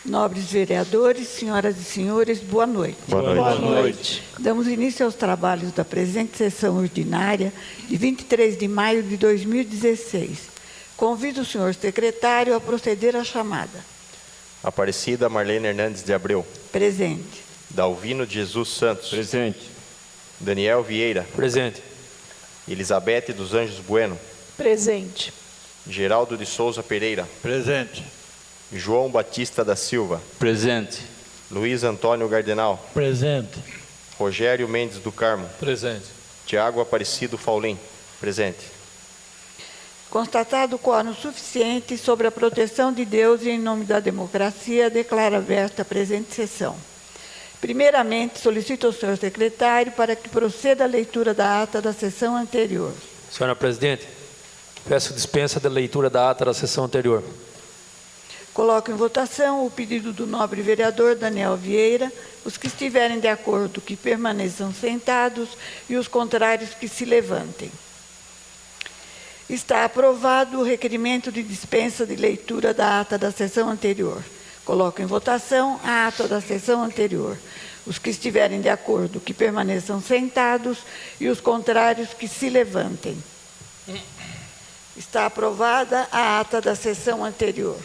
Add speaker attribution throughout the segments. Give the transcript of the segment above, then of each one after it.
Speaker 1: Nobres vereadores, senhoras e senhores, boa noite.
Speaker 2: Boa noite.
Speaker 1: Damos início aos trabalhos da presente sessão ordinária de 23 de maio de 2016. Convido o senhor secretário a proceder à chamada.
Speaker 2: Aparecida Marlene Hernandes de Abreu.
Speaker 1: Presente.
Speaker 2: Dalvino de Jesus Santos.
Speaker 3: Presente.
Speaker 2: Daniel Vieira.
Speaker 3: Presente.
Speaker 2: Elizabeth dos Anjos Bueno.
Speaker 4: Presente.
Speaker 2: Geraldo de Souza Pereira.
Speaker 5: Presente.
Speaker 2: João Batista da Silva.
Speaker 3: Presente.
Speaker 2: Luiz Antônio Gardenal.
Speaker 5: Presente.
Speaker 2: Rogério Mendes do Carmo.
Speaker 3: Presente.
Speaker 2: Tiago Aparecido Faulim. Presente.
Speaker 1: Constatado o quórum suficiente sobre a proteção de Deus e em nome da democracia, declaro aberta a presente sessão. Primeiramente, solicito ao senhor secretário para que proceda a leitura da ata da sessão anterior.
Speaker 3: Senhora Presidente, peço dispensa da leitura da ata da sessão anterior.
Speaker 1: Coloco em votação o pedido do nobre vereador Daniel Vieira. Os que estiverem de acordo que permaneçam sentados e os contrários que se levantem. Está aprovado o requerimento de dispensa de leitura da ata da sessão anterior. Coloco em votação a ata da sessão anterior. Os que estiverem de acordo que permaneçam sentados e os contrários que se levantem. Está aprovada a ata da sessão anterior.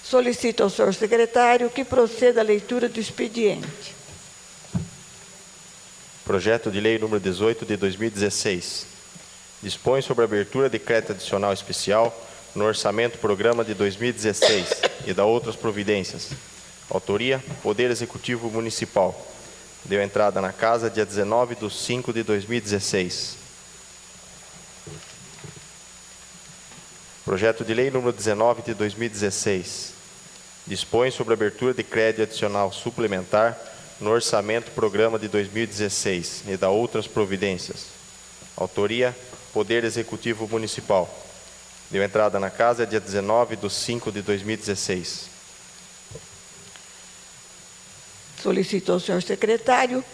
Speaker 1: Solicito ao senhor secretário que proceda à leitura do expediente.
Speaker 2: Projeto de Lei número 18 de 2016. Dispõe sobre a abertura de crédito adicional especial no Orçamento Programa de 2016 e da outras providências. Autoria, Poder Executivo Municipal. Deu entrada na casa dia 19/5/2016. Projeto de Lei número 19 de 2016. Dispõe sobre a abertura de crédito adicional suplementar no Orçamento Programa de 2016 e da outras providências. Autoria, Poder Executivo Municipal. Deu entrada na casa dia 19/5/2016.
Speaker 1: Solicito ao senhor secretário.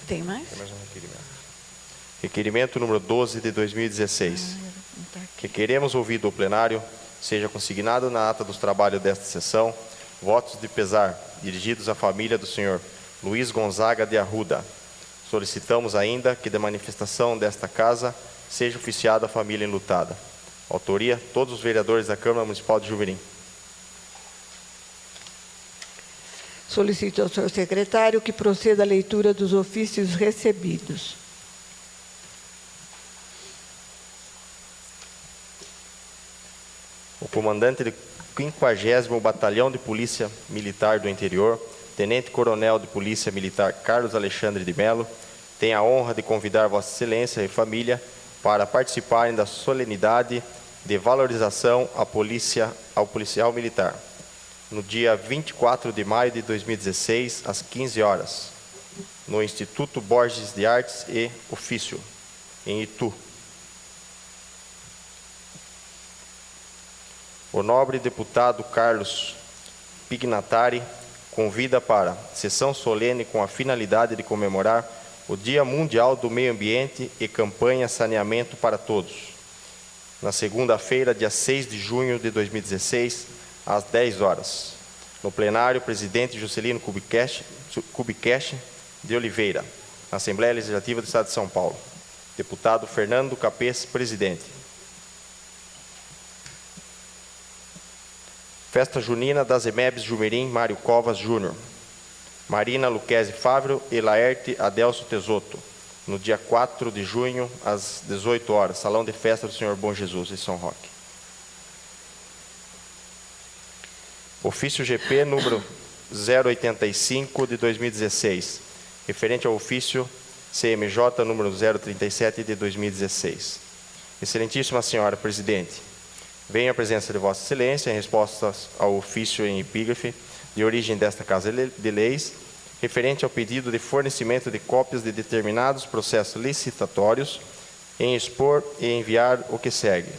Speaker 1: Tem mais?
Speaker 2: Tem mais um requerimento. Requerimento número 12 de 2016. Que queremos ouvir do plenário, seja consignado na ata dos trabalhos desta sessão, votos de pesar dirigidos à família do senhor Luiz Gonzaga de Arruda. Solicitamos ainda que da manifestação desta casa seja oficiada a família enlutada. Autoria, todos os vereadores da Câmara Municipal de Jumirim.
Speaker 1: Solicito ao senhor secretário que proceda à leitura dos ofícios recebidos.
Speaker 2: O comandante do 50º Batalhão de Polícia Militar do Interior, Tenente-Coronel de Polícia Militar Carlos Alexandre de Melo, tem a honra de convidar Vossa Excelência e família para participarem da solenidade de valorização ao policial militar, no dia 24 de maio de 2016, às 15 horas, no Instituto Borges de Artes e Ofício, em Itu. O nobre deputado Carlos Pignatari convida para sessão solene com a finalidade de comemorar o Dia Mundial do Meio Ambiente e campanha Saneamento para Todos, na segunda-feira, dia 6 de junho de 2016, às 10 horas, no plenário presidente Juscelino Kubitschek de Oliveira, Assembleia Legislativa do Estado de São Paulo. Deputado Fernando Capês, presidente. Festa Junina das EMEBs Jumirim, Mário Covas Júnior. Marina Luquezzi Fávero e Laerte Adelso Tesoto, no dia 4 de junho, às 18 horas, Salão de Festa do Senhor Bom Jesus, em São Roque. Ofício GP número 085 de 2016, referente ao ofício CMJ número 037 de 2016. Excelentíssima Senhora Presidente, venho à presença de Vossa Excelência em resposta ao ofício em epígrafe de origem desta Casa de Leis, referente ao pedido de fornecimento de cópias de determinados processos licitatórios, em expor e enviar o que segue.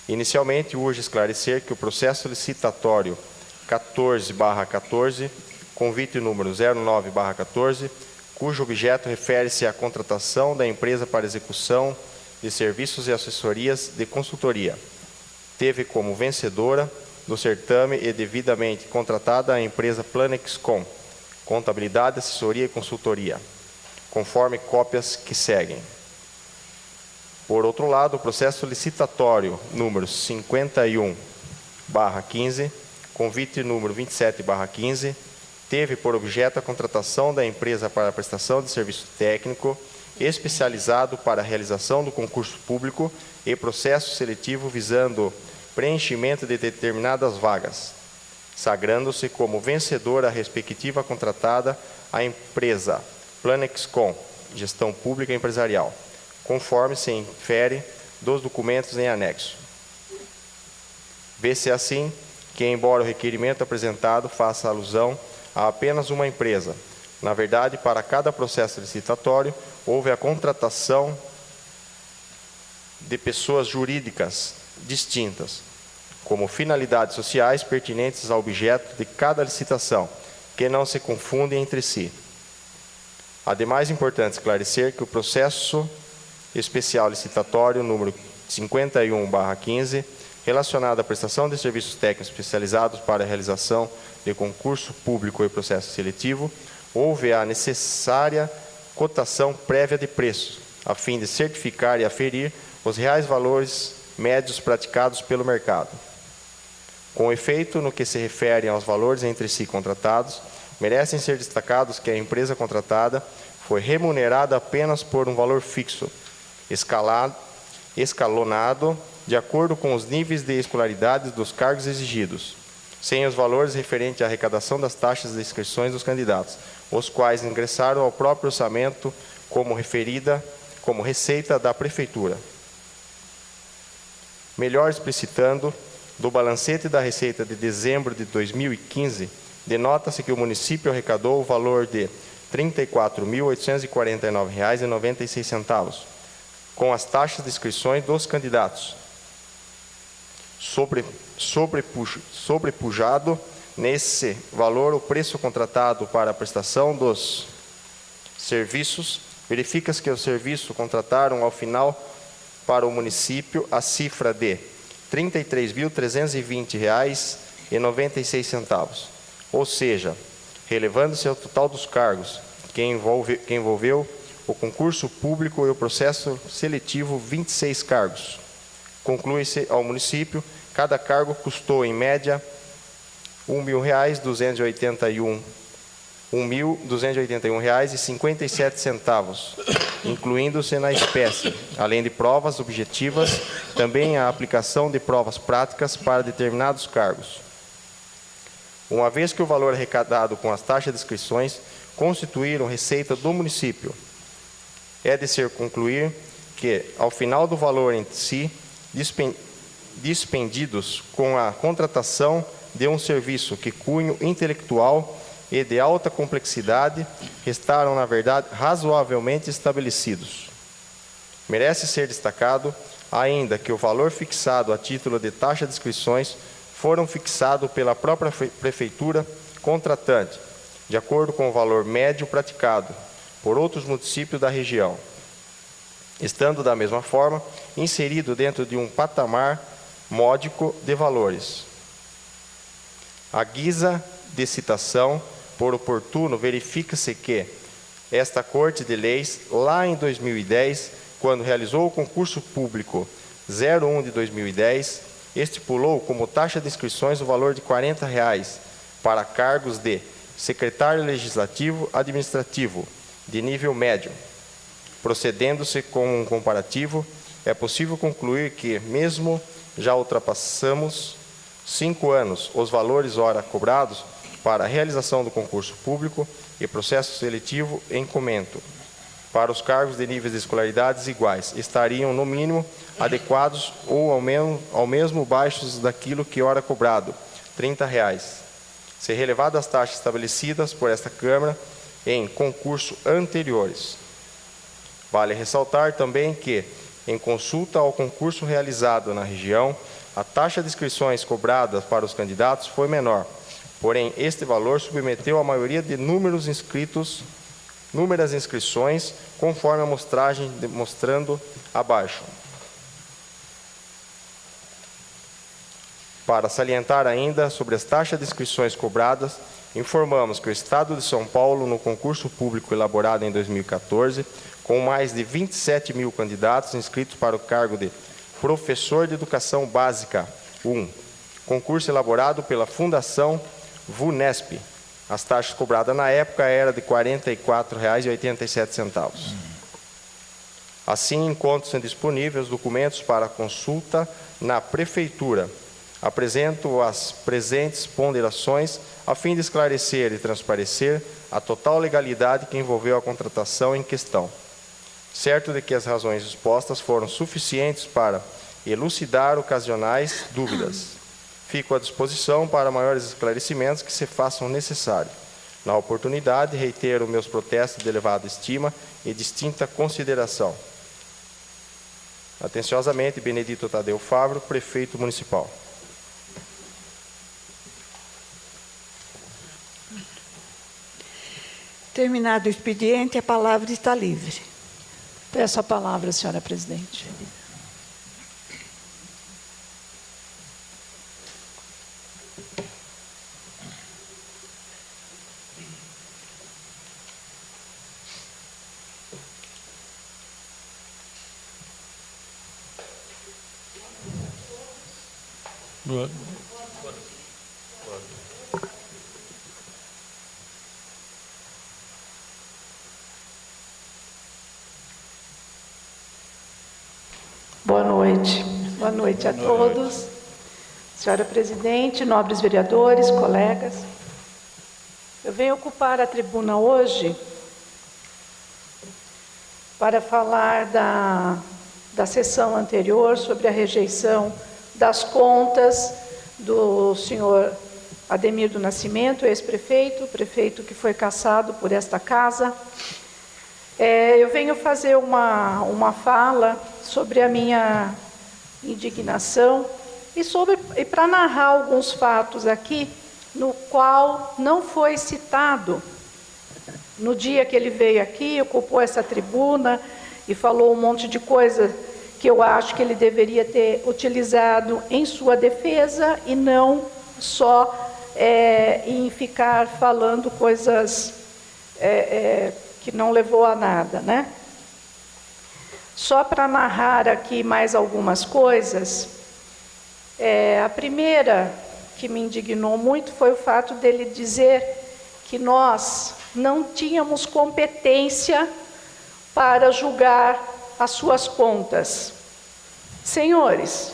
Speaker 2: Inicialmente, urge esclarecer que o processo licitatório 14/14, convite número 09/14, cujo objeto refere-se à contratação da empresa para execução de serviços e assessorias de consultoria, teve como vencedora do certame e devidamente contratada a empresa Planexcom, Contabilidade, Assessoria e Consultoria, conforme cópias que seguem. Por outro lado, o processo licitatório número 51/15, convite número 27/15, teve por objeto a contratação da empresa para a prestação de serviço técnico especializado para a realização do concurso público e processo seletivo visando preenchimento de determinadas vagas, sagrando-se como vencedora a respectiva contratada a empresa Planexcom, Gestão Pública Empresarial, conforme se infere dos documentos em anexo. Vê-se assim que, embora o requerimento apresentado faça alusão a apenas uma empresa, na verdade, para cada processo licitatório, houve a contratação de pessoas jurídicas distintas, como finalidades sociais pertinentes ao objeto de cada licitação, que não se confundem entre si. Ademais, é importante esclarecer que o processo especial licitatório número 51/15, relacionado à prestação de serviços técnicos especializados para a realização de concurso público e processo seletivo, houve a necessária cotação prévia de preços, a fim de certificar e aferir os reais valores médios praticados pelo mercado. Com efeito, no que se refere aos valores entre si contratados, merecem ser destacados que a empresa contratada foi remunerada apenas por um valor fixo, escalonado de acordo com os níveis de escolaridade dos cargos exigidos, sem os valores referentes à arrecadação das taxas de inscrições dos candidatos, os quais ingressaram ao próprio orçamento como receita da Prefeitura. Melhor explicitando, do balancete da Receita de dezembro de 2015, denota-se que o município arrecadou o valor de R$ 34.849,96, com as taxas de inscrições dos candidatos, sobrepujado nesse valor o preço contratado para a prestação dos serviços. Verifica-se que o serviço contrataram ao final para o município a cifra de R$ 33.320,96, ou seja, relevando-se ao total dos cargos que envolveu o concurso público e o processo seletivo 26 cargos. Conclui-se ao município, cada cargo custou em média R$ 1.281,57, incluindo-se na espécie, além de provas objetivas, também a aplicação de provas práticas para determinados cargos. Uma vez que o valor arrecadado com as taxas de inscrições constituíram receita do município, é de ser concluir que, ao final do valor em si, dispendidos com a contratação de um serviço que cunho intelectual e de alta complexidade, restaram, na verdade, razoavelmente estabelecidos. Merece ser destacado ainda que o valor fixado a título de taxa de inscrições foram fixados pela própria Prefeitura contratante, de acordo com o valor médio praticado por outros municípios da região, estando da mesma forma inserido dentro de um patamar módico de valores. À guisa de citação, por oportuno, verifica-se que esta Corte de Leis, lá em 2010, quando realizou o concurso público 01 de 2010, estipulou como taxa de inscrições o valor de R$ 40 para cargos de secretário legislativo administrativo, de nível médio. Procedendo-se com um comparativo, é possível concluir que, mesmo já ultrapassamos 5 anos os valores ora cobrados para a realização do concurso público e processo seletivo em comento, para os cargos de níveis de escolaridades iguais, estariam, no mínimo, adequados ou ao mesmo baixos daquilo que ora cobrado, R$ 30, se relevado as taxas estabelecidas por esta Câmara em concurso anteriores. Vale ressaltar também que, em consulta ao concurso realizado na região, a taxa de inscrições cobrada para os candidatos foi menor, porém, este valor submeteu a maioria de númeras inscrições, conforme a mostragem mostrando abaixo. Para salientar ainda sobre as taxas de inscrições cobradas, informamos que o Estado de São Paulo, no concurso público elaborado em 2014, com mais de 27 mil candidatos inscritos para o cargo de Professor de Educação Básica 1, concurso elaborado pela Fundação VUNESP. As taxas cobradas na época eram de R$ 44,87. Assim, encontram-se disponíveis os documentos para consulta na Prefeitura. Apresento as presentes ponderações a fim de esclarecer e transparecer a total legalidade que envolveu a contratação em questão. Certo de que as razões expostas foram suficientes para elucidar ocasionais dúvidas. Fico à disposição para maiores esclarecimentos que se façam necessários. Na oportunidade, reitero meus protestos de elevada estima e distinta consideração. Atenciosamente, Benedito Tadeu Fávaro, Prefeito Municipal.
Speaker 1: Terminado o expediente, a palavra está livre.
Speaker 4: Peço a palavra, senhora presidente. Boa noite. Boa noite a todos. Senhora presidente, nobres vereadores, colegas. Eu venho ocupar a tribuna hoje para falar da sessão anterior sobre a rejeição das contas do senhor Ademir do Nascimento, ex-prefeito, prefeito que foi cassado por esta casa. Eu venho fazer uma fala sobre a minha indignação e para narrar alguns fatos aqui, no qual não foi citado. No dia que ele veio aqui, ocupou essa tribuna e falou um monte de coisa que eu acho que ele deveria ter utilizado em sua defesa e não só em ficar falando coisas que não levou a nada, né? Só para narrar aqui mais algumas coisas, a primeira que me indignou muito foi o fato dele dizer que nós não tínhamos competência para julgar as suas contas. Senhores,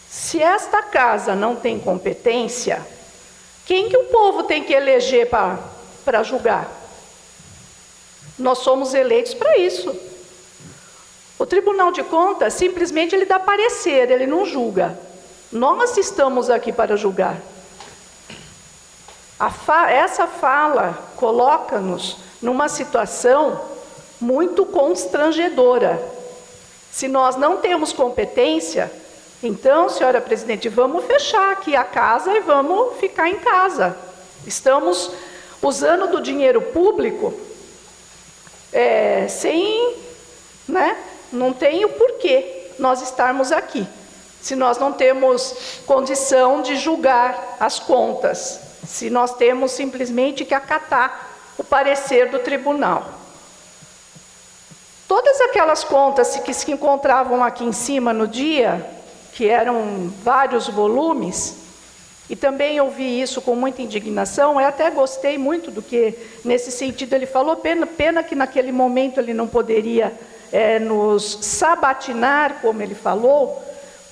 Speaker 4: se esta casa não tem competência, quem que o povo tem que eleger para julgar? Nós somos eleitos para isso. O Tribunal de Contas, simplesmente, ele dá parecer, ele não julga. Nós estamos aqui para julgar. Essa fala coloca-nos numa situação muito constrangedora. Se nós não temos competência, então, senhora presidente, vamos fechar aqui a casa e vamos ficar em casa. Estamos usando do dinheiro público não tem o porquê nós estarmos aqui, se nós não temos condição de julgar as contas, se nós temos simplesmente que acatar o parecer do tribunal. Todas aquelas contas que se encontravam aqui em cima no dia, que eram vários volumes, e também ouvi isso com muita indignação, eu até gostei muito do que, nesse sentido, ele falou, pena que naquele momento ele não poderia nos sabatinar, como ele falou,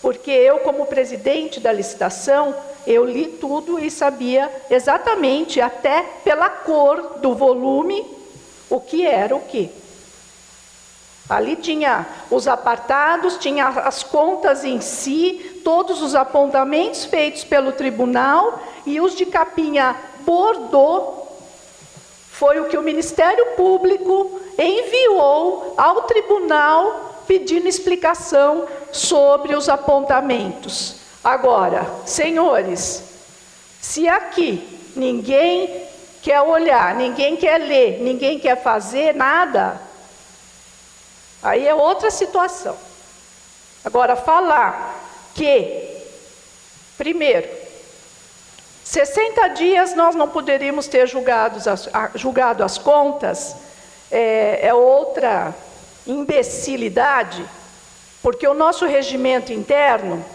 Speaker 4: porque eu, como presidente da licitação, eu li tudo e sabia exatamente, até pela cor do volume, o que era o que. Ali tinha os apartados, tinha as contas em si, todos os apontamentos feitos pelo tribunal, e os de capinha bordô foi o que o Ministério Público enviou ao tribunal pedindo explicação sobre os apontamentos. Agora, senhores, se aqui ninguém quer olhar, ninguém quer ler, ninguém quer fazer nada, aí é outra situação. Agora, falar que, primeiro, 60 dias nós não poderíamos ter julgado as contas, é outra imbecilidade, porque o nosso regimento interno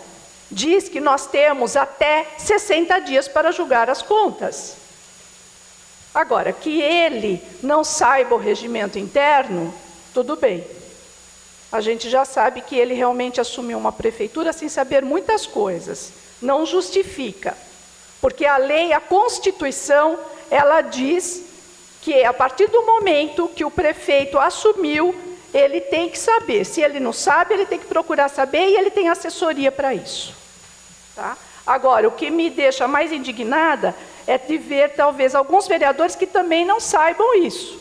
Speaker 4: diz que nós temos até 60 dias para julgar as contas. Agora, que ele não saiba o regimento interno, tudo bem. A gente já sabe que ele realmente assumiu uma prefeitura sem saber muitas coisas. Não justifica. Porque a lei, a Constituição, ela diz que a partir do momento que o prefeito assumiu, ele tem que saber. Se ele não sabe, ele tem que procurar saber e ele tem assessoria para isso. Tá? Agora, o que me deixa mais indignada é de ver, talvez, alguns vereadores que também não saibam isso.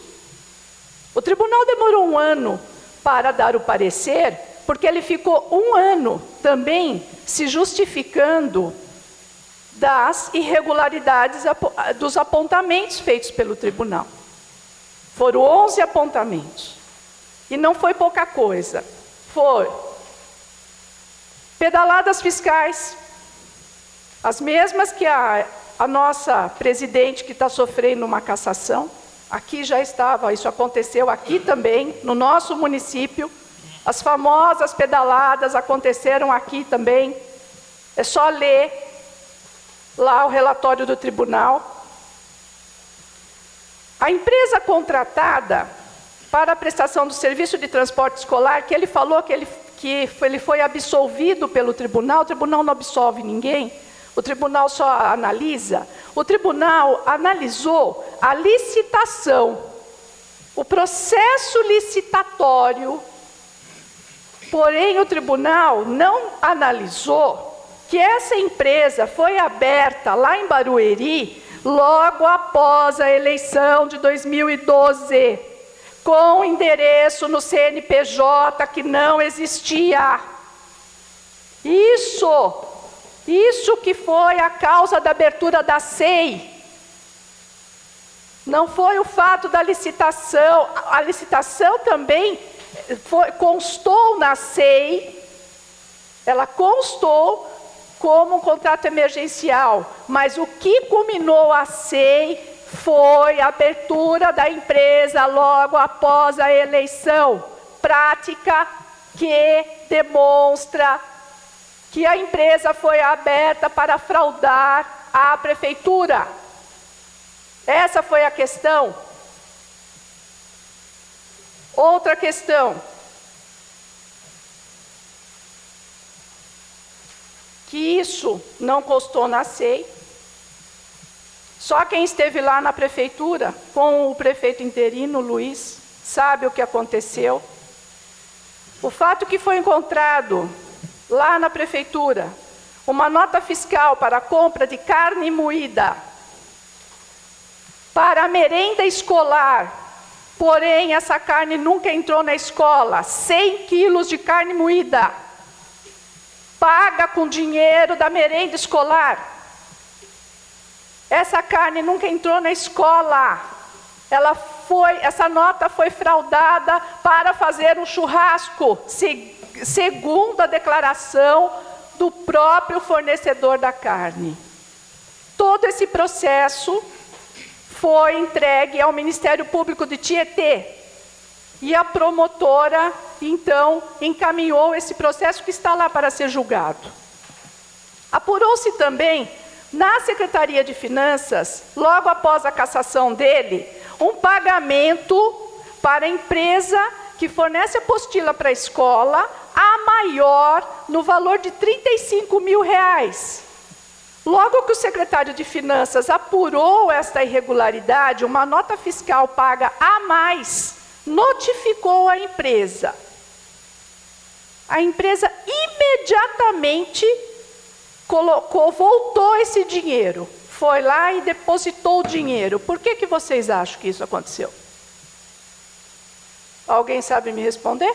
Speaker 4: O tribunal demorou 1 ano para dar o parecer, porque ele ficou 1 ano também se justificando das irregularidades dos apontamentos feitos pelo tribunal. Foram 11 apontamentos. E não foi pouca coisa. Foi pedaladas fiscais, as mesmas que a nossa presidente, que está sofrendo uma cassação, aqui já estava, isso aconteceu aqui também, no nosso município. As famosas pedaladas aconteceram aqui também. É só ler lá o relatório do tribunal. A empresa contratada para a prestação do serviço de transporte escolar, que ele falou que ele foi absolvido pelo tribunal, o tribunal não absolve ninguém, o tribunal só analisa. O tribunal analisou a licitação, o processo licitatório, porém o tribunal não analisou que essa empresa foi aberta lá em Barueri logo após a eleição de 2012, com endereço no CNPJ que não existia. Isso que foi a causa da abertura da SEI. Não foi o fato da licitação. A licitação também constou na SEI, ela constou como um contrato emergencial, mas o que culminou a SEI foi a abertura da empresa logo após a eleição, prática que demonstra que a empresa foi aberta para fraudar a prefeitura. Essa foi a questão. Outra questão, que isso não constou na SEI. Só quem esteve lá na prefeitura, com o prefeito interino, Luiz, sabe o que aconteceu. O fato que foi encontrado lá na prefeitura uma nota fiscal para a compra de carne moída para a merenda escolar, porém essa carne nunca entrou na escola, 100 quilos de carne moída, paga com dinheiro da merenda escolar. Essa carne nunca entrou na escola. Essa nota foi fraudada para fazer um churrasco, segundo a declaração do próprio fornecedor da carne. Todo esse processo foi entregue ao Ministério Público de Tietê. E a promotora, então, encaminhou esse processo que está lá para ser julgado. Apurou-se também, na Secretaria de Finanças, logo após a cassação dele, um pagamento para a empresa que fornece apostila para a escola, a maior, no valor de R$35 mil. Logo que o secretário de Finanças apurou esta irregularidade, uma nota fiscal paga a mais, notificou a empresa. A empresa imediatamente voltou esse dinheiro, foi lá e depositou o dinheiro. Por que vocês acham que isso aconteceu? Alguém sabe me responder?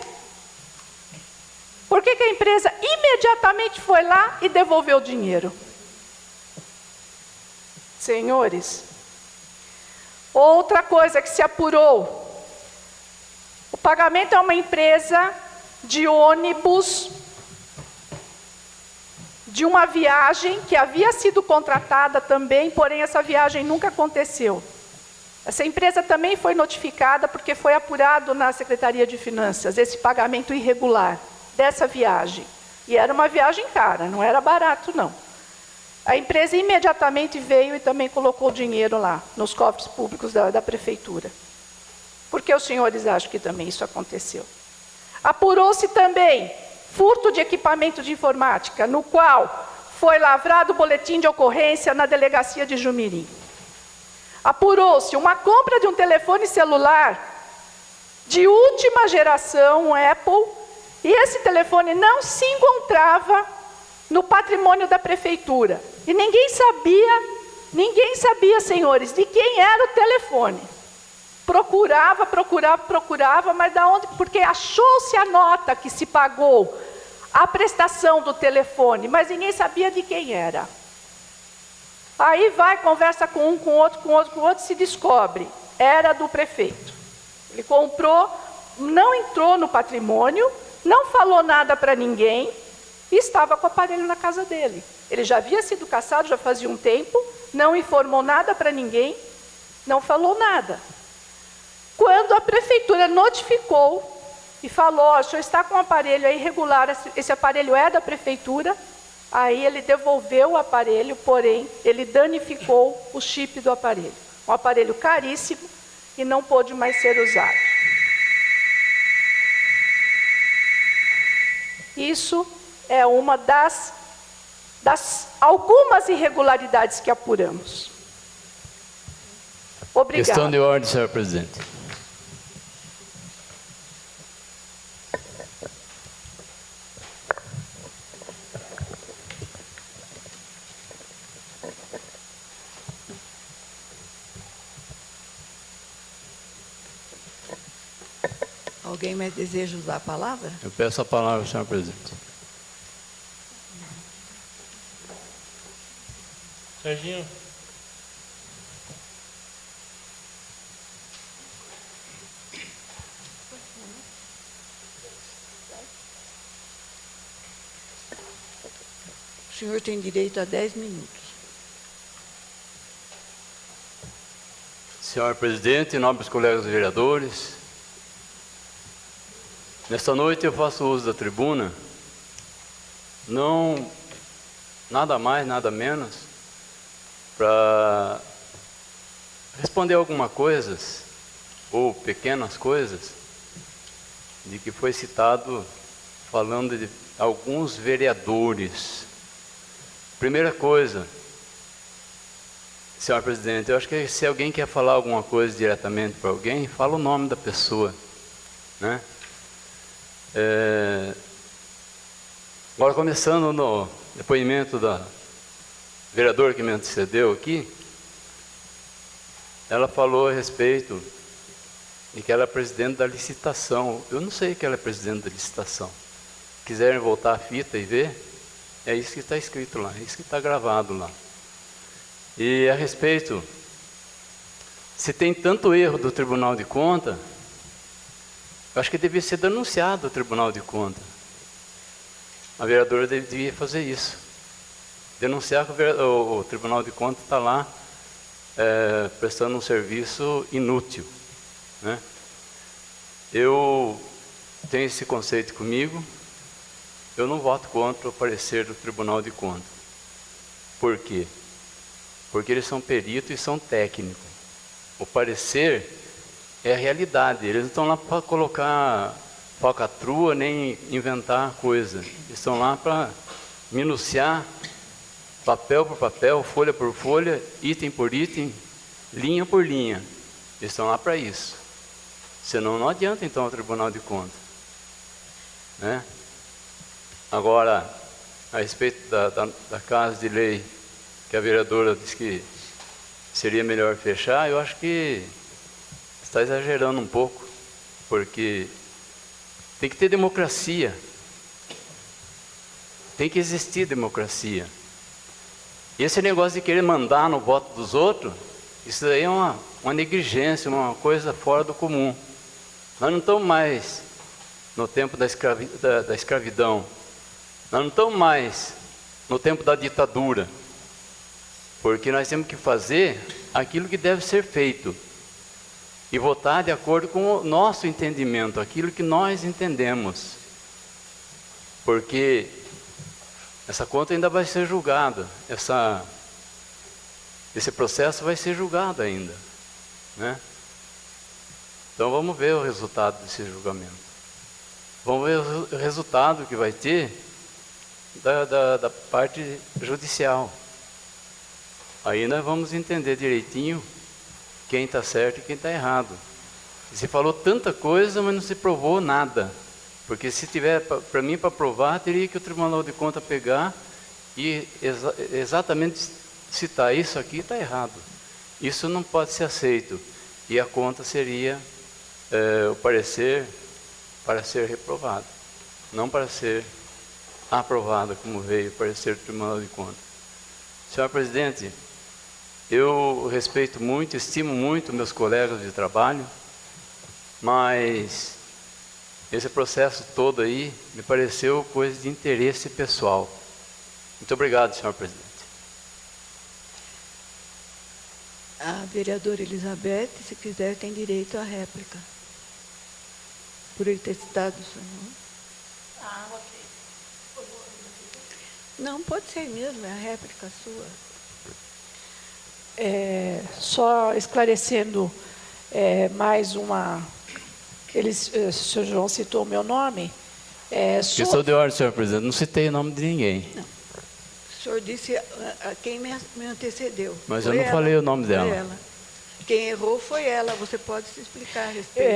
Speaker 4: Por que a empresa imediatamente foi lá e devolveu o dinheiro? Senhores, outra coisa que se apurou, o pagamento é uma empresa de ônibus de uma viagem que havia sido contratada também, porém essa viagem nunca aconteceu. Essa empresa também foi notificada porque foi apurado na Secretaria de Finanças esse pagamento irregular dessa viagem. E era uma viagem cara, não era barato não. A empresa imediatamente veio e também colocou dinheiro lá, nos cofres públicos da prefeitura. Por que os senhores acham que também isso aconteceu? Apurou-se também furto de equipamento de informática, no qual foi lavrado o boletim de ocorrência na delegacia de Jumirim. Apurou-se uma compra de um telefone celular de última geração, um Apple, e esse telefone não se encontrava no patrimônio da prefeitura. E ninguém sabia, senhores, de quem era o telefone. Procurava, mas da onde? Porque achou-se a nota que se pagou a prestação do telefone, mas ninguém sabia de quem era. Aí vai, conversa com um, com outro, se descobre, era do prefeito. Ele comprou, não entrou no patrimônio, não falou nada para ninguém, e estava com o aparelho na casa dele. Ele já havia sido cassado, já fazia um tempo, não informou nada para ninguém, não falou nada. Quando a prefeitura notificou e falou, o senhor está com um aparelho irregular, esse aparelho é da prefeitura, aí ele devolveu o aparelho, porém, ele danificou o chip do aparelho. Um aparelho caríssimo e não pôde mais ser usado. Isso é uma das algumas irregularidades que apuramos. Obrigada.
Speaker 5: Questão de ordem, senhor presidente.
Speaker 1: Alguém mais deseja usar a palavra?
Speaker 5: Eu peço a palavra, senhor presidente.
Speaker 6: Serginho.
Speaker 1: O senhor tem direito a 10 minutos.
Speaker 5: Senhor presidente, nobres colegas vereadores, nesta noite eu faço uso da tribuna, não nada mais, nada menos, para responder algumas coisas, ou pequenas coisas, de que foi citado falando de alguns vereadores. Primeira coisa, senhor presidente, eu acho que se alguém quer falar alguma coisa diretamente para alguém, fala o nome da pessoa, né? Agora, começando no depoimento da vereadora que me antecedeu aqui, ela falou a respeito de que ela é presidente da licitação. Eu não sei que ela é presidente da licitação. Se quiserem voltar a fita e ver, é isso que está escrito lá, é isso que está gravado lá. E a respeito, se tem tanto erro do Tribunal de Contas, eu acho que devia ser denunciado ao Tribunal de Contas. A vereadora devia fazer isso. Denunciar que o Tribunal de Contas está lá prestando um serviço inútil, né? Eu tenho esse conceito comigo. Eu não voto contra o parecer do Tribunal de Contas. Por quê? Porque eles são peritos e são técnicos. O parecer é a realidade. Eles não estão lá para colocar falcatrua nem inventar coisa. Eles estão lá para minuciar papel por papel, folha por folha, item por item, linha por linha. Eles estão lá para isso. Senão não adianta então o Tribunal de Contas, né? Agora, a respeito da casa de lei, que a vereadora disse que seria melhor fechar, eu acho que está exagerando um pouco, porque tem que ter democracia, tem que existir democracia. E esse negócio de querer mandar no voto dos outros, isso daí é uma negligência, uma coisa fora do comum. Nós não estamos mais no tempo da escravidão, nós não estamos mais no tempo da ditadura, porque nós temos que fazer aquilo que deve ser feito e votar de acordo com o nosso entendimento, aquilo que nós entendemos, porque essa conta ainda vai ser julgada, esse processo vai ser julgado ainda, né? Então vamos ver o resultado desse julgamento. Vamos ver o resultado que vai ter da parte judicial. Aí nós vamos entender direitinho quem está certo e quem está errado. Se falou tanta coisa, mas não se provou nada. Porque se tiver, para mim, para provar, teria que o Tribunal de Contas pegar e exatamente citar isso aqui está errado. Isso não pode ser aceito. E a conta seria o parecer para ser reprovado, não para ser aprovada, como veio o parecer do Tribunal de Contas. Senhor presidente, eu respeito muito, estimo muito meus colegas de trabalho, mas esse processo todo aí me pareceu coisa de interesse pessoal. Muito obrigado, senhor presidente.
Speaker 1: A vereadora Elizabeth, se quiser, tem direito à réplica. Por ele ter citado o senhor.
Speaker 4: Ah, ok.
Speaker 1: Não, pode ser mesmo, é a réplica sua.
Speaker 4: Só esclarecendo mais uma... o senhor João citou o meu nome.
Speaker 5: Questão de ordem, senhor presidente. Não citei o nome de ninguém.
Speaker 1: Não. O senhor disse a quem me antecedeu.
Speaker 5: Mas eu não falei o nome dela.
Speaker 1: Foi ela. Quem errou foi ela. Você pode se explicar a respeito.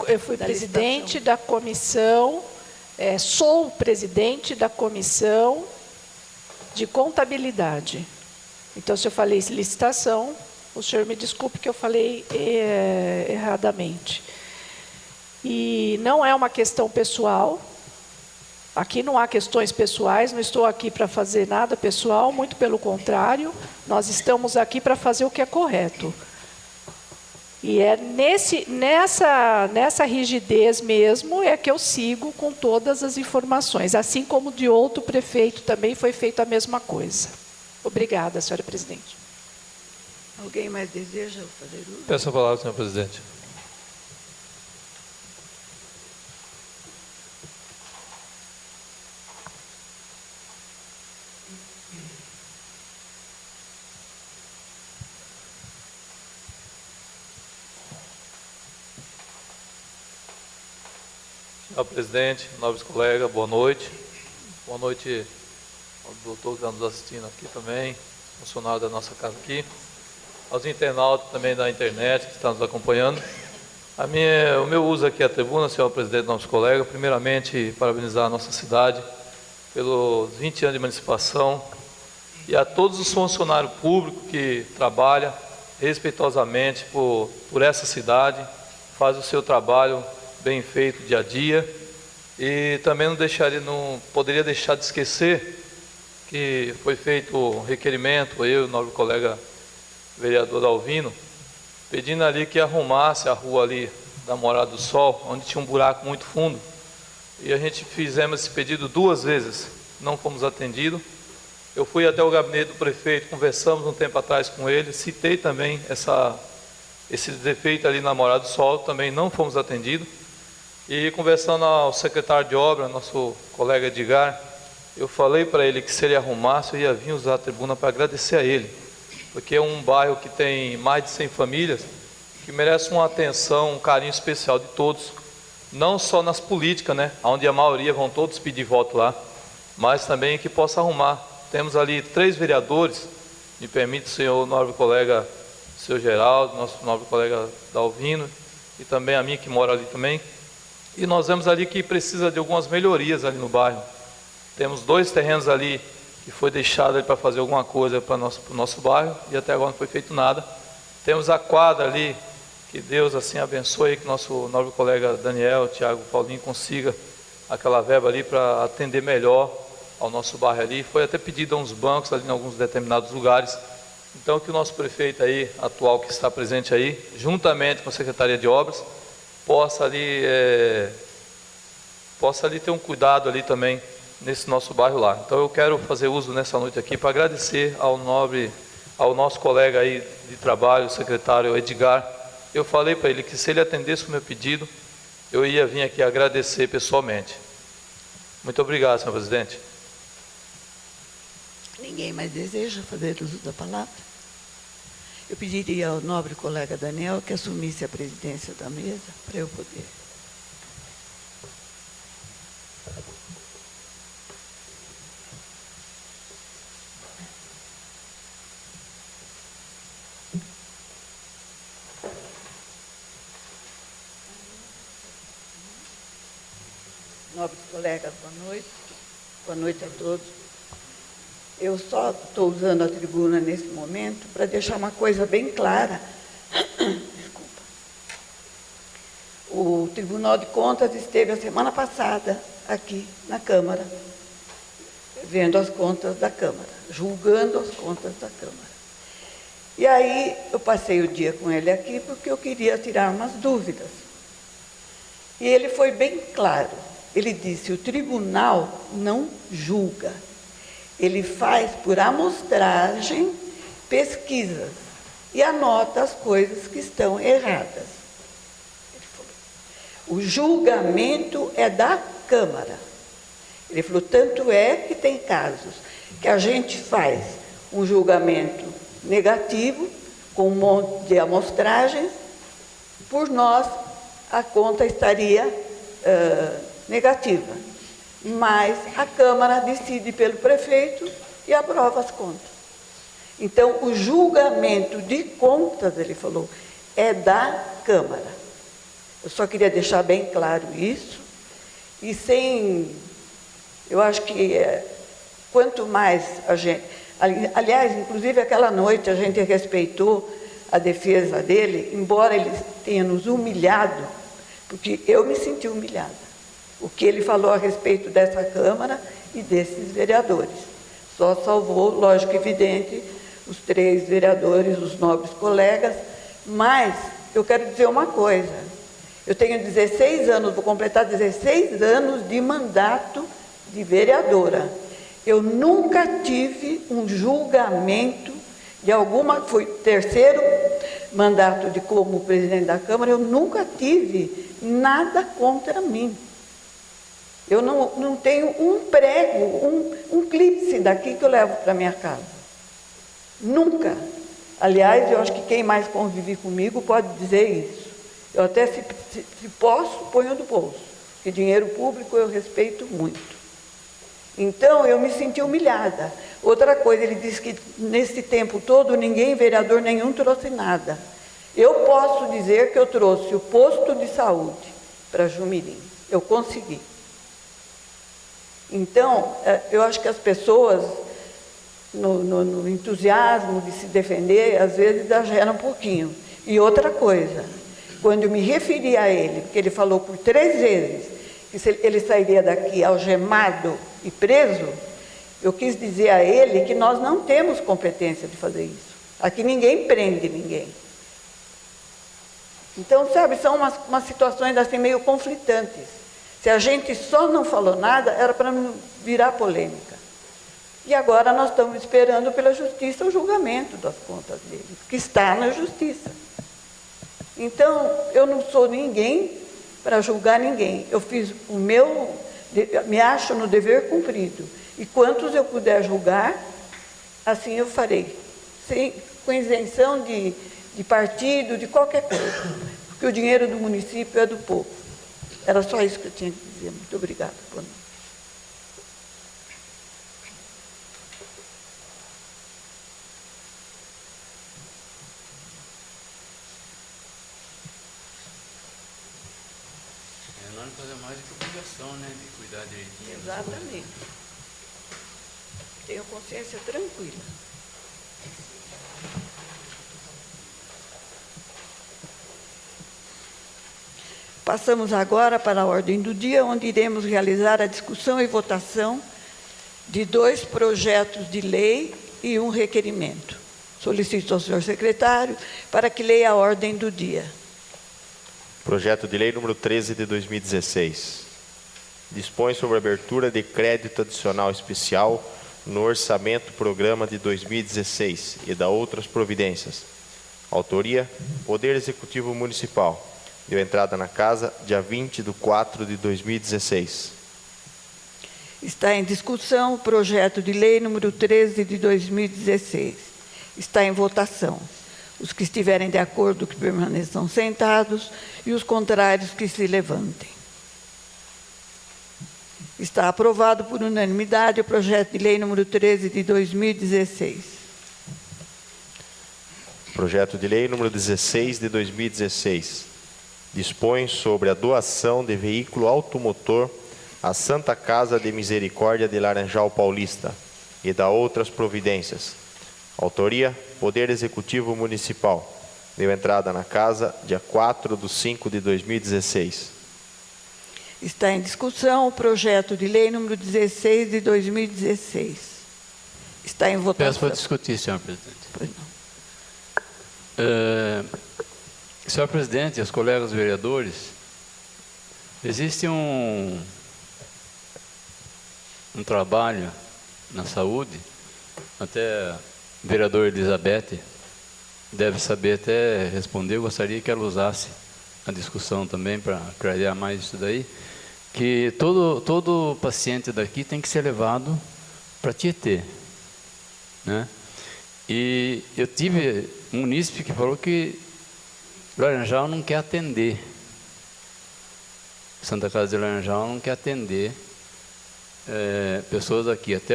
Speaker 4: Eu fui presidente da comissão, sou presidente da comissão de contabilidade. Então, se eu falei licitação, o senhor me desculpe que eu falei erradamente. E não é uma questão pessoal. Aqui não há questões pessoais, não estou aqui para fazer nada pessoal, muito pelo contrário, nós estamos aqui para fazer o que é correto. E é nessa rigidez mesmo é que eu sigo com todas as informações, assim como de outro prefeito também foi feita a mesma coisa. Obrigada, senhora presidente.
Speaker 1: Alguém mais deseja fazer uso?
Speaker 3: Peço a palavra, senhor presidente. Senhor presidente, nobres colegas, boa noite. Boa noite ao doutor que está nos assistindo aqui também, funcionário da nossa casa aqui, aos internautas também da internet que estão nos acompanhando. O meu uso aqui à tribuna, senhor presidente, nobres colegas, primeiramente parabenizar a nossa cidade pelos 20 anos de emancipação e a todos os funcionários públicos que trabalham respeitosamente por essa cidade, fazem o seu trabalho bem feito dia a dia. E também não poderia deixar de esquecer que foi feito um requerimento, eu e o nobre colega vereador Alvino, pedindo ali que arrumasse a rua ali da Morada do Sol, onde tinha um buraco muito fundo. E a gente fizemos esse pedido 2 vezes, não fomos atendidos. Eu fui até o gabinete do prefeito, conversamos um tempo atrás com ele, citei também esse defeito ali na Morada do Sol, também não fomos atendidos. E conversando ao secretário de obra, nosso colega Edgar, eu falei para ele que se ele arrumasse, eu ia vir usar a tribuna para agradecer a ele, porque é um bairro que tem mais de 100 famílias, que merece uma atenção, um carinho especial de todos, não só nas políticas, né, onde a maioria vão todos pedir voto lá, mas também que possa arrumar. Temos ali 3 vereadores, me permite o senhor nobre colega, o senhor Geraldo, nosso nobre colega Dalvino, e também a mim que mora ali também. E nós vemos ali que precisa de algumas melhorias ali no bairro. Temos 2 terrenos ali que foi deixado para fazer alguma coisa para o nosso bairro e até agora não foi feito nada. Temos a quadra ali, que Deus assim abençoe, que nosso nobre colega Daniel, Tiago, Paulinho consiga aquela verba ali para atender melhor ao nosso bairro ali. Foi até pedido a uns bancos ali em alguns determinados lugares. Então que o nosso prefeito aí, atual que está presente aí, juntamente com a Secretaria de Obras, possa ali ter um cuidado ali também nesse nosso bairro lá. Então eu quero fazer uso nessa noite aqui para agradecer ao nosso colega aí de trabalho, o secretário Edgar. Eu falei para ele que se ele atendesse o meu pedido, eu ia vir aqui agradecer pessoalmente. Muito obrigado, senhor presidente.
Speaker 1: Ninguém mais deseja fazer uso da palavra? Eu pediria ao nobre colega Daniel que assumisse a presidência da mesa para eu poder. Nobres colegas, boa noite. Boa noite a todos. Eu só estou usando a tribuna nesse momento para deixar uma coisa bem clara. Desculpa. O Tribunal de Contas esteve a semana passada aqui na Câmara, vendo as contas da Câmara, julgando as contas da Câmara. E aí eu passei o dia com ele aqui porque eu queria tirar umas dúvidas. E ele foi bem claro. Ele disse: o tribunal não julga. Ele faz por amostragem pesquisas e anota as coisas que estão erradas. Ele falou. O julgamento é da Câmara. Ele falou, tanto é que tem casos que a gente faz um julgamento negativo, com um monte de amostragens, por nós a conta estaria negativa. Mas a Câmara decide pelo prefeito e aprova as contas. Então, o julgamento de contas, ele falou, é da Câmara. Eu só queria deixar bem claro isso. E eu acho que quanto mais a gente... Aliás, inclusive aquela noite a gente respeitou a defesa dele, embora ele tenha nos humilhado, porque eu me senti humilhada. O que ele falou a respeito dessa Câmara e desses vereadores. Só salvou, lógico, evidente, os 3 vereadores, os nobres colegas, mas eu quero dizer uma coisa. Eu tenho 16 anos, vou completar 16 anos de mandato de vereadora. Eu nunca tive um julgamento de alguma... Fui 3º mandato como presidente da Câmara, eu nunca tive nada contra mim. Eu não tenho um prego, um clípse daqui que eu levo para minha casa. Nunca. Aliás, eu acho que quem mais convive comigo pode dizer isso. Eu até, se posso, ponho no bolso. Porque dinheiro público eu respeito muito. Então, eu me senti humilhada. Outra coisa, ele disse que nesse tempo todo, vereador nenhum trouxe nada. Eu posso dizer que eu trouxe o posto de saúde para Jumirim. Eu consegui. Então, eu acho que as pessoas, no entusiasmo de se defender, às vezes exageram um pouquinho. E outra coisa, quando eu me referi a ele, porque ele falou por 3 vezes que ele sairia daqui algemado e preso, eu quis dizer a ele que nós não temos competência de fazer isso. Aqui ninguém prende ninguém. Então, sabe, são umas situações assim meio conflitantes. Se a gente só não falou nada, era para não virar polêmica. E agora nós estamos esperando pela justiça o julgamento das contas dele, que está na justiça. Então, eu não sou ninguém para julgar ninguém. Eu fiz o meu, me acho no dever cumprido. E quantos eu puder julgar, assim eu farei. Com isenção de partido, de qualquer coisa. Porque o dinheiro do município é do povo. Era só isso que eu tinha que dizer. Muito obrigada. Boa noite.
Speaker 5: Nós não fazemos mais do que obrigação, né? De cuidar direitinho.
Speaker 1: Exatamente. Tenho consciência tranquila. Passamos agora para a ordem do dia, onde iremos realizar a discussão e votação de 2 projetos de lei e um requerimento. Solicito ao senhor secretário para que leia a ordem do dia.
Speaker 2: Projeto de lei número 13 de 2016. dispõe sobre a abertura de crédito adicional especial no orçamento programa de 2016 e da outras providências. Autoria, Poder Executivo Municipal. Deu entrada na casa dia 20/4/2016.
Speaker 1: Está em discussão o projeto de lei número 13 de 2016. Está em votação. Os que estiverem de acordo que permaneçam sentados e os contrários que se levantem. Está aprovado por unanimidade o projeto de lei número 13 de 2016.
Speaker 2: Projeto de lei número 16 de 2016. Dispõe sobre a doação de veículo automotor à Santa Casa de Misericórdia de Laranjal Paulista e da outras providências. Autoria, Poder Executivo Municipal. Deu entrada na casa dia 4/5/2016.
Speaker 1: Está em discussão o projeto de lei número 16 de 2016. Está em votação.
Speaker 5: Peço para discutir, senhor presidente.
Speaker 1: Pois não.
Speaker 5: Senhor presidente e os colegas vereadores, existe um trabalho na saúde, até a vereadora Elizabeth deve saber até responder, eu gostaria que ela usasse a discussão também para clarear mais isso daí, que todo paciente daqui tem que ser levado para Tietê, né? E eu tive um munícipe que falou que Laranjal não quer atender, Santa Casa de Laranjal não quer atender pessoas aqui. Até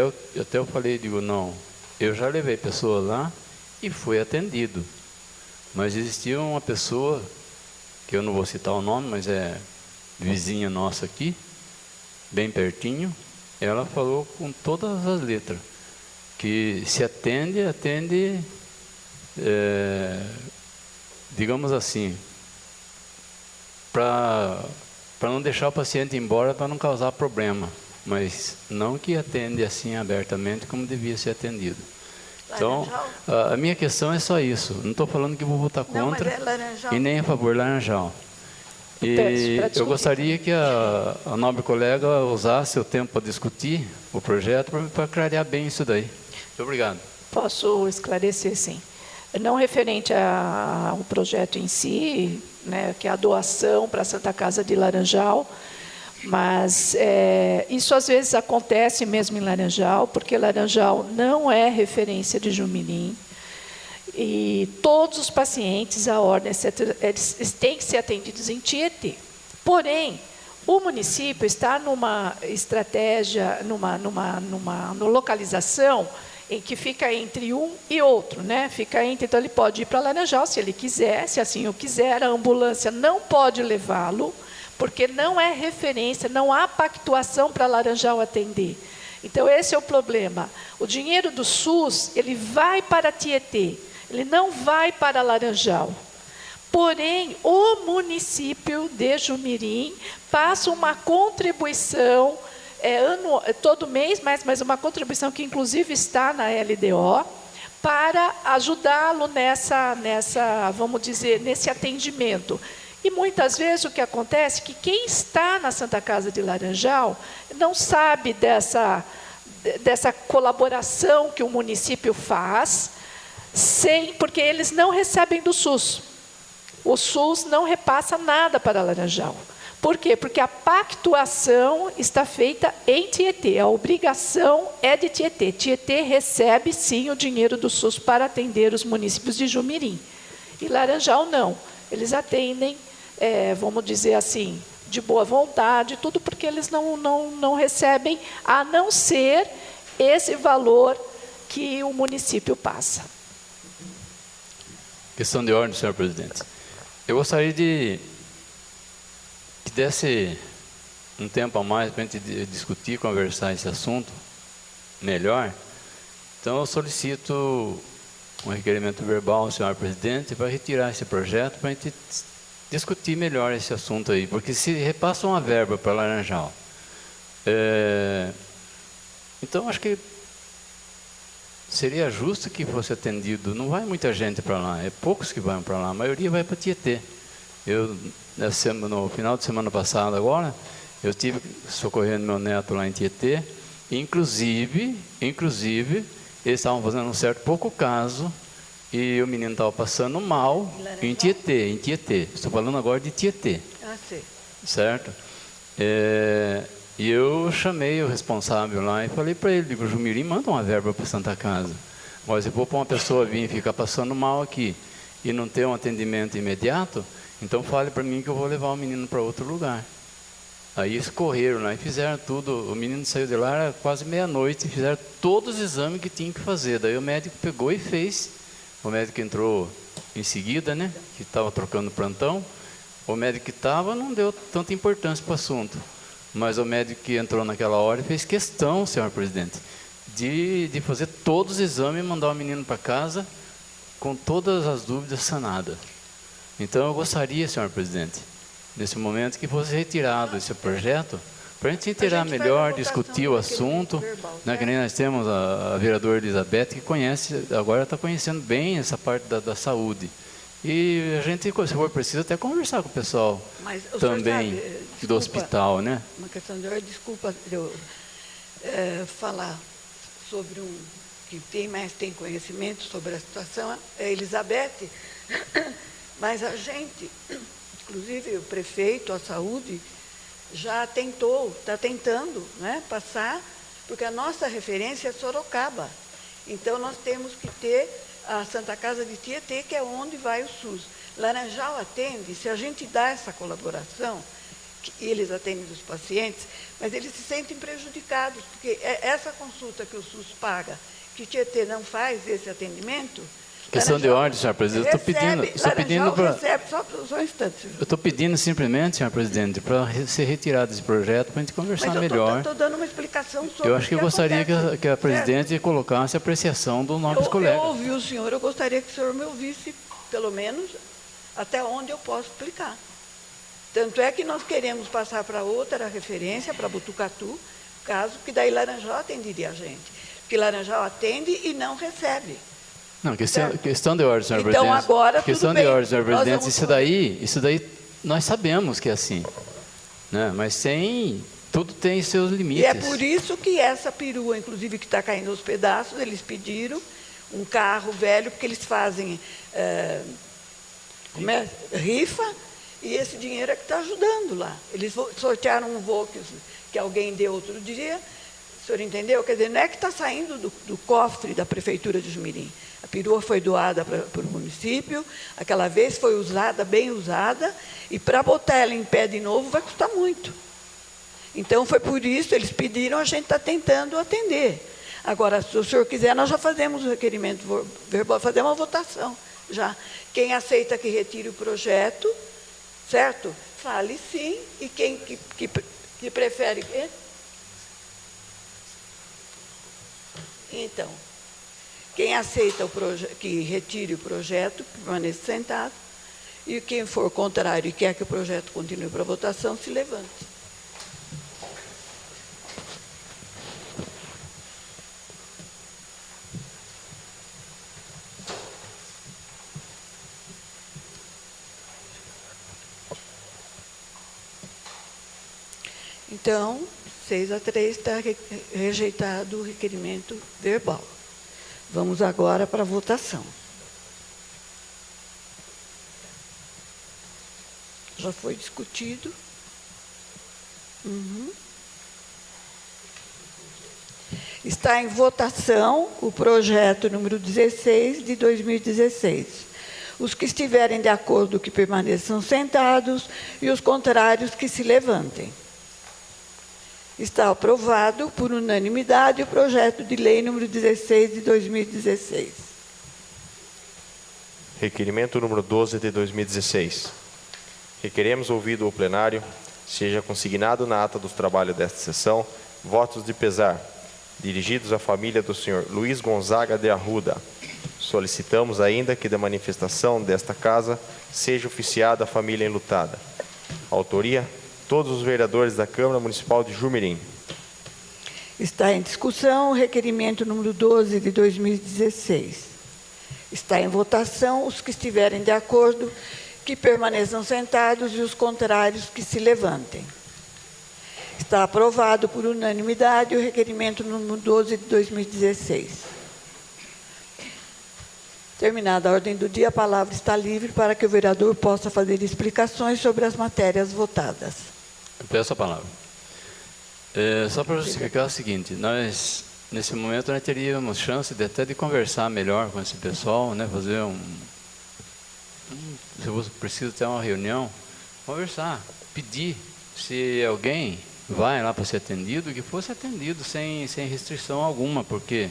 Speaker 5: eu falei, digo, não, eu já levei pessoas lá e fui atendido, mas existia uma pessoa, que eu não vou citar o nome, mas é vizinha nossa aqui, bem pertinho, ela falou com todas as letras, que se atende, digamos assim, para não deixar o paciente embora, para não causar problema, mas não que atende assim abertamente como devia ser atendido. Então, a minha questão é só isso. Não estou falando que vou votar contra e nem a favor de Laranjal. E eu gostaria que a nobre colega usasse o tempo para discutir o projeto para clarear bem isso daí. Muito obrigado.
Speaker 4: Posso esclarecer, sim. Não referente ao projeto em si, né, que é a doação para a Santa Casa de Laranjal, mas isso às vezes acontece mesmo em Laranjal, porque Laranjal não é referência de Jumirim, e todos os pacientes, a ordem, eles têm que ser atendidos em Tietê. Porém, o município está numa estratégia, numa localização em que fica entre um e outro, né? Fica entre, então ele pode ir para Laranjal se ele quiser, se assim o quiser, a ambulância não pode levá-lo, porque não é referência, não há pactuação para Laranjal atender. Então, esse é o problema. O dinheiro do SUS, ele vai para Tietê, ele não vai para Laranjal. Porém, o município de Jumirim passa uma contribuição, todo mês, mas uma contribuição que, inclusive, está na LDO, para ajudá-lo vamos dizer, nesse atendimento. E muitas vezes o que acontece é que quem está na Santa Casa de Laranjal não sabe dessa colaboração que o município faz, porque eles não recebem do SUS. O SUS não repassa nada para Laranjal. Por quê? Porque a pactuação está feita em Tietê, a obrigação é de Tietê. Tietê recebe, sim, o dinheiro do SUS para atender os municípios de Jumirim. E Laranjal não. Eles atendem, vamos dizer assim, de boa vontade, tudo porque eles não recebem, a não ser esse valor que o município passa.
Speaker 5: Questão de ordem, senhor presidente. Eu gostaria que desse um tempo a mais para a gente discutir, conversar esse assunto melhor. Então, eu solicito um requerimento verbal, senhor presidente, para retirar esse projeto, para a gente discutir melhor esse assunto aí, porque se repassa uma verba para Laranjal, então acho que seria justo que fosse atendido. Não vai muita gente para lá, é poucos que vão para lá, a maioria vai para Tietê. Eu, no final de semana passada agora, Eu estive socorrendo meu neto lá em Tietê, inclusive, eles estavam fazendo um certo pouco caso, e o menino estava passando mal em Tietê. Estou falando agora de Tietê.
Speaker 1: Ah, sim.
Speaker 5: Certo? E eu chamei o responsável lá e falei para ele, digo, Jumirim, manda uma verba para a Santa Casa. Mas se for para uma pessoa vir e ficar passando mal aqui e não ter um atendimento imediato, então fale para mim que eu vou levar o menino para outro lugar. Aí eles correram lá e fizeram tudo. O menino saiu de lá, era quase meia-noite, e fizeram todos os exames que tinham que fazer. Daí o médico pegou e fez. O médico entrou em seguida, né, que estava trocando plantão. O médico que estava não deu tanta importância para o assunto. Mas o médico que entrou naquela hora fez questão, senhor presidente, de fazer todos os exames e mandar o menino para casa com todas as dúvidas sanadas. Então eu gostaria, senhor presidente, nesse momento que fosse retirado esse projeto, para a gente inteirar melhor, discutir o assunto, né, que nem nós temos a vereadora Elizabeth, que conhece, agora está conhecendo bem essa parte da saúde. E a gente, se for preciso, até conversar com o pessoal também do hospital, né?
Speaker 1: Uma questão de ordem, desculpa eu falar sobre que tem conhecimento sobre a situação, é a Elizabeth, mas a gente, inclusive o prefeito, a saúde, já está tentando, né, passar, porque a nossa referência é Sorocaba. Então, nós temos que ter a Santa Casa de Tietê, que é onde vai o SUS. Laranjal atende, se a gente dá essa colaboração, que eles atendem os pacientes, mas eles se sentem prejudicados, porque essa consulta que o SUS paga, que Tietê não faz esse atendimento...
Speaker 5: Questão de ordem, senhor presidente. Eu estou pedindo simplesmente, senhor presidente, para ser retirado esse projeto, para a gente conversar melhor.
Speaker 1: Estou dando uma explicação sobre
Speaker 5: eu acho que eu gostaria que a presidente colocasse a apreciação dos nossos colegas.
Speaker 1: Eu ouvi o senhor, eu gostaria que o senhor me ouvisse, pelo menos, até onde eu posso explicar. Tanto é que nós queremos passar para outra referência, para Botucatu, caso que daí Laranjal atenderia a gente. Porque Laranjal atende e não recebe.
Speaker 5: Não, questão de ordem, senhor
Speaker 1: então,
Speaker 5: presidente.
Speaker 1: Agora,
Speaker 5: questão
Speaker 1: tudo
Speaker 5: de
Speaker 1: bem.
Speaker 5: ordem, senhor presidente. Isso daí nós sabemos que é assim, né? Mas tudo tem seus limites.
Speaker 1: E é por isso que essa perua, inclusive, que está caindo aos pedaços, eles pediram um carro velho, porque eles fazem rifa, e esse dinheiro é que está ajudando lá. Eles sortearam um voo que alguém deu outro dia. O senhor entendeu? Quer dizer, não é que está saindo do cofre da Prefeitura de Jumirim. A perua foi doada para o município, aquela vez foi usada, bem usada, e para botar ela em pé de novo vai custar muito. Então, foi por isso, eles pediram, a gente está tentando atender. Agora, se o senhor quiser, nós já fazemos o requerimento verbal, fazemos uma votação já. Quem aceita que retire o projeto, certo? Fale sim, e quem que prefere... Então, quem aceita que retire o projeto, permaneça sentado, e quem for contrário e quer que o projeto continue para votação, se levante. Então, 6-3 está rejeitado o requerimento verbal. Vamos agora para a votação. Já foi discutido. Está em votação o projeto número 16 de 2016. Os que estiverem de acordo que permaneçam sentados e os contrários que se levantem. Está aprovado por unanimidade o projeto de lei número 16 de 2016.
Speaker 2: Requerimento número 12 de 2016. Requeremos, ouvido o plenário, seja consignado na ata dos trabalhos desta sessão, votos de pesar, dirigidos à família do senhor Luiz Gonzaga de Arruda. Solicitamos ainda que da manifestação desta casa seja oficiada a família enlutada. Autoria: todos os vereadores da Câmara Municipal de Jumirim.
Speaker 1: Está em discussão o requerimento número 12 de 2016. Está em votação os que estiverem de acordo que permaneçam sentados e os contrários que se levantem. Está aprovado por unanimidade o requerimento número 12 de 2016. Terminada a ordem do dia, a palavra está livre para que o vereador possa fazer explicações sobre as matérias votadas.
Speaker 5: Eu peço a palavra. Só para justificar o seguinte, nós, nesse momento, nós teríamos chance de até de conversar melhor com esse pessoal, né, fazer se você precisa ter uma reunião, conversar, pedir, se alguém vai lá para ser atendido, que fosse atendido sem restrição alguma, porque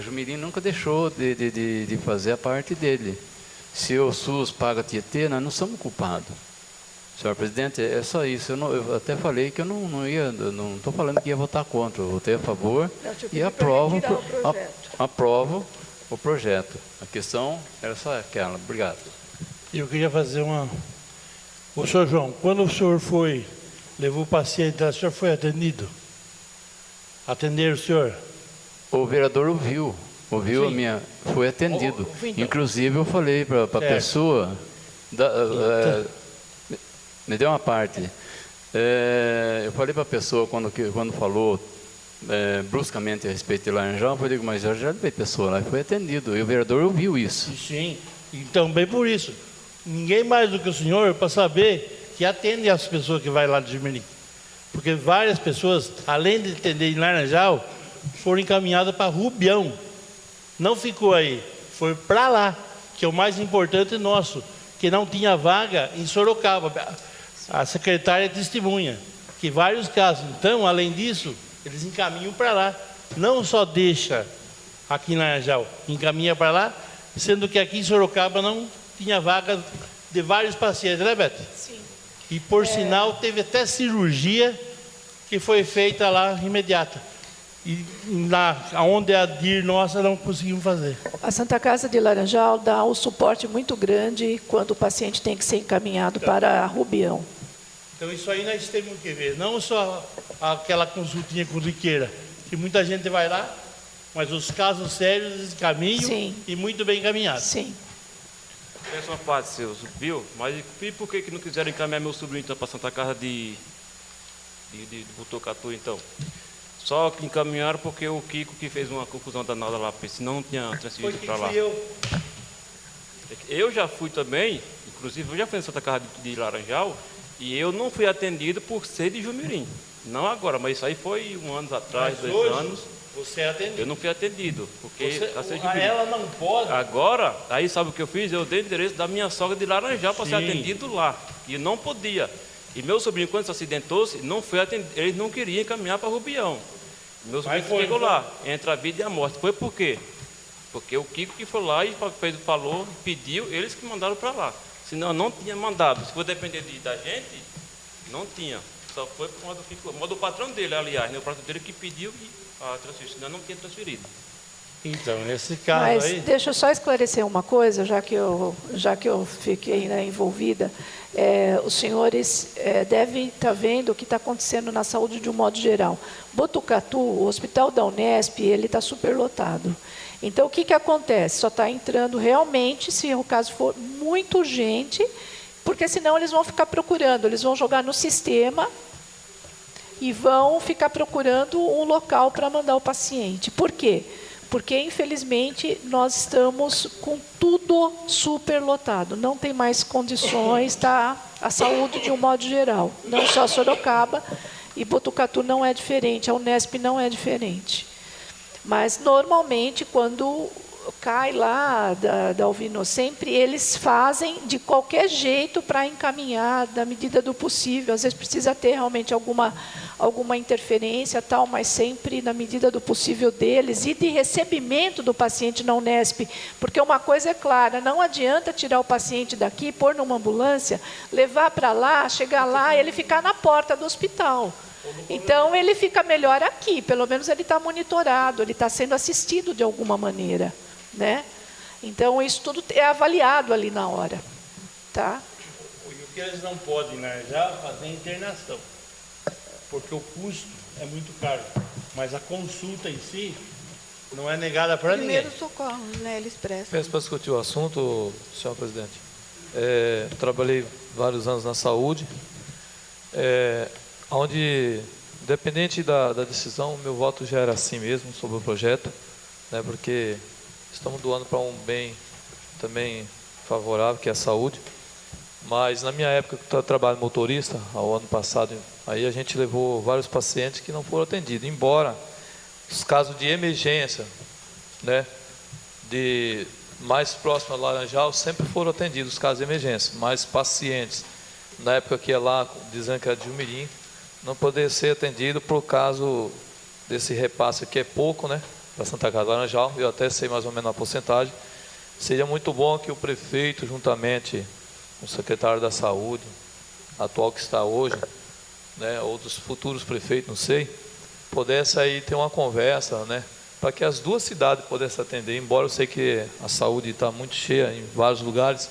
Speaker 5: Jumirim nunca deixou de fazer a parte dele. Se o SUS paga Tietê, nós não somos culpados. Senhor presidente, é só isso. Eu até falei que eu não estou falando que ia votar contra, eu votei a favor e aprovo o projeto. A questão era só aquela. Obrigado.
Speaker 6: Eu queria fazer uma... Ô, senhor João, quando o senhor levou o paciente, o senhor foi atendido? Atenderam o senhor?
Speaker 5: O vereador ouviu a minha... Foi atendido.
Speaker 6: Então.
Speaker 5: Inclusive, eu falei para a pessoa... me deu uma parte. Eu falei para a pessoa, quando falou bruscamente a respeito de Laranjal, eu falei, mas eu já levei pessoa lá e foi atendido. E o vereador ouviu isso.
Speaker 6: Sim, então bem por isso. Ninguém mais do que o senhor para saber que atende as pessoas que vai lá de Jumirim. Porque várias pessoas, além de atender em Laranjal, foram encaminhadas para Rubião. Não ficou aí, foi para lá, que é o mais importante nosso, que não tinha vaga em Sorocaba. A secretária testemunha que vários casos. Então, além disso, eles encaminham para lá. Não só deixa aqui em Laranjal, encaminha para lá, sendo que aqui em Sorocaba não tinha vaga de vários pacientes, né, Beth?
Speaker 4: Sim.
Speaker 6: E, por sinal, teve até cirurgia que foi feita lá imediata. E onde a DIR nossa não conseguimos fazer.
Speaker 4: A Santa Casa de Laranjal dá um suporte muito grande quando o paciente tem que ser encaminhado para Rubião.
Speaker 6: Então isso aí nós temos que ver, não só aquela consultinha com riqueira, que muita gente vai lá, mas os casos sérios eles caminham. Sim. E muito bem encaminhados.
Speaker 4: Sim.
Speaker 7: Essa uma parte, seu viu? Mas e por que não quiseram encaminhar meu sobrinho então, para a Santa Casa de Botucatu, então? Só que encaminharam porque o Kiko que fez uma confusão danada lá, porque senão não tinha transferido para lá. Eu já fui também, inclusive eu já fui na Santa Casa de Laranjal, e eu não fui atendido por ser de Jumirim. Não agora, mas isso aí foi 1 ano atrás,
Speaker 6: mas
Speaker 7: 2
Speaker 6: hoje,
Speaker 7: anos.
Speaker 6: Você é atendido.
Speaker 7: Eu não fui atendido, porque
Speaker 6: ela não pode.
Speaker 7: Agora, aí sabe o que eu fiz? Eu dei o endereço da minha sogra de Laranjal para ser atendido lá. E não podia. E meu sobrinho, quando se acidentou-se, não foi atendido. Eles não queriam encaminhar para Rubião. Meu sobrinho chegou lá, entre a vida e a morte. Foi por quê? Porque o Kiko que foi lá e falou, pediu, eles que mandaram para lá. Senão não tinha mandado. Se for depender da gente, não tinha. Só foi por modo do patrão dele, aliás, né? O patrão dele que pediu a transferência, senão não tinha transferido.
Speaker 6: Então, nesse caso
Speaker 4: Mas
Speaker 6: aí...
Speaker 4: deixa eu só esclarecer uma coisa, já que eu fiquei, né, envolvida. Os senhores devem estar vendo o que está acontecendo na saúde de um modo geral. Botucatu, o hospital da Unesp, ele está superlotado. Então, o que acontece? Só está entrando realmente, se o caso for muito urgente, porque senão eles vão ficar procurando, eles vão jogar no sistema e vão ficar procurando um local para mandar o paciente. Por quê? Porque, infelizmente, nós estamos com tudo superlotado. Não tem mais condições, tá? A saúde de um modo geral. Não só Sorocaba, e Botucatu não é diferente, a Unesp não é diferente. Mas, normalmente, quando cai lá da Alvino sempre, eles fazem de qualquer jeito para encaminhar, da medida do possível. Às vezes precisa ter realmente alguma interferência, tal, mas sempre na medida do possível deles, e de recebimento do paciente na Unesp. Porque uma coisa é clara, não adianta tirar o paciente daqui, pôr numa ambulância, levar para lá, chegar lá e ele ficar na porta do hospital. Então, ele fica melhor aqui, pelo menos ele está monitorado, ele está sendo assistido de alguma maneira, né? Então, isso tudo é avaliado ali na hora, tá?
Speaker 6: E o que eles não podem, né, já fazer internação, porque o custo é muito caro, mas a consulta em si não é negada para ninguém.
Speaker 1: Primeiro socorro, né, eles prestam.
Speaker 3: Peço para discutir o assunto, senhor presidente. Trabalhei vários anos na saúde. onde, independente da decisão, meu voto já era assim mesmo sobre o projeto, né, porque estamos doando para um bem também favorável, que é a saúde. Mas na minha época que eu trabalho motorista, ao ano passado, aí a gente levou vários pacientes que não foram atendidos, embora os casos de emergência, né, de mais próximo a Laranjal, sempre foram atendidos os casos de emergência, mas pacientes, na época que ia lá, dizendo que era de Jumirim, não poder ser atendido por causa desse repasse que é pouco, né, para Santa Casa do Laranjal, eu até sei mais ou menos a porcentagem. Seria muito bom que o prefeito, juntamente com o secretário da Saúde, atual que está hoje, né, ou dos futuros prefeitos, não sei, pudesse aí ter uma conversa, né, para que as duas cidades pudessem atender, embora eu sei que a saúde está muito cheia em vários lugares,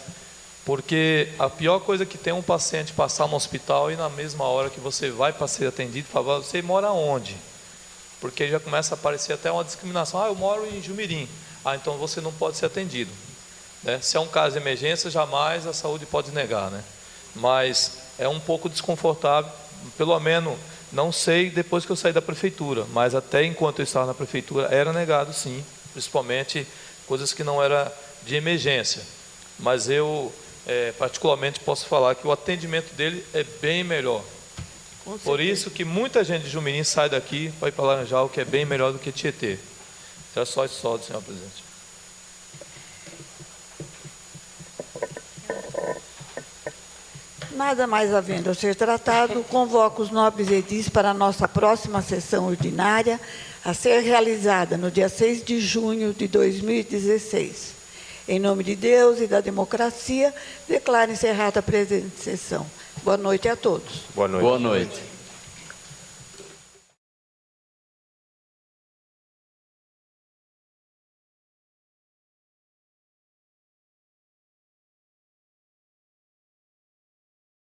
Speaker 3: porque a pior coisa que tem um paciente passar no hospital e na mesma hora que você vai para ser atendido, fala, você mora onde? Porque já começa a aparecer até uma discriminação, eu moro em Jumirim, então você não pode ser atendido, né? Se é um caso de emergência, jamais a saúde pode negar, né? Mas é um pouco desconfortável, pelo menos, não sei depois que eu saí da prefeitura, mas até enquanto eu estava na prefeitura, era negado sim, principalmente coisas que não eram de emergência. Mas eu, particularmente, posso falar que o atendimento dele é bem melhor. Por isso que muita gente de Jumirim sai daqui para ir para Laranjal, que é bem melhor do que Tietê. Era só isso, senhor presidente.
Speaker 1: Nada mais havendo a ser tratado, convoco os nobres edis para a nossa próxima sessão ordinária, a ser realizada no dia 6 de junho de 2016. Em nome de Deus e da democracia, declaro encerrada a presente sessão. Boa noite a todos.
Speaker 2: Boa noite.
Speaker 5: Boa noite.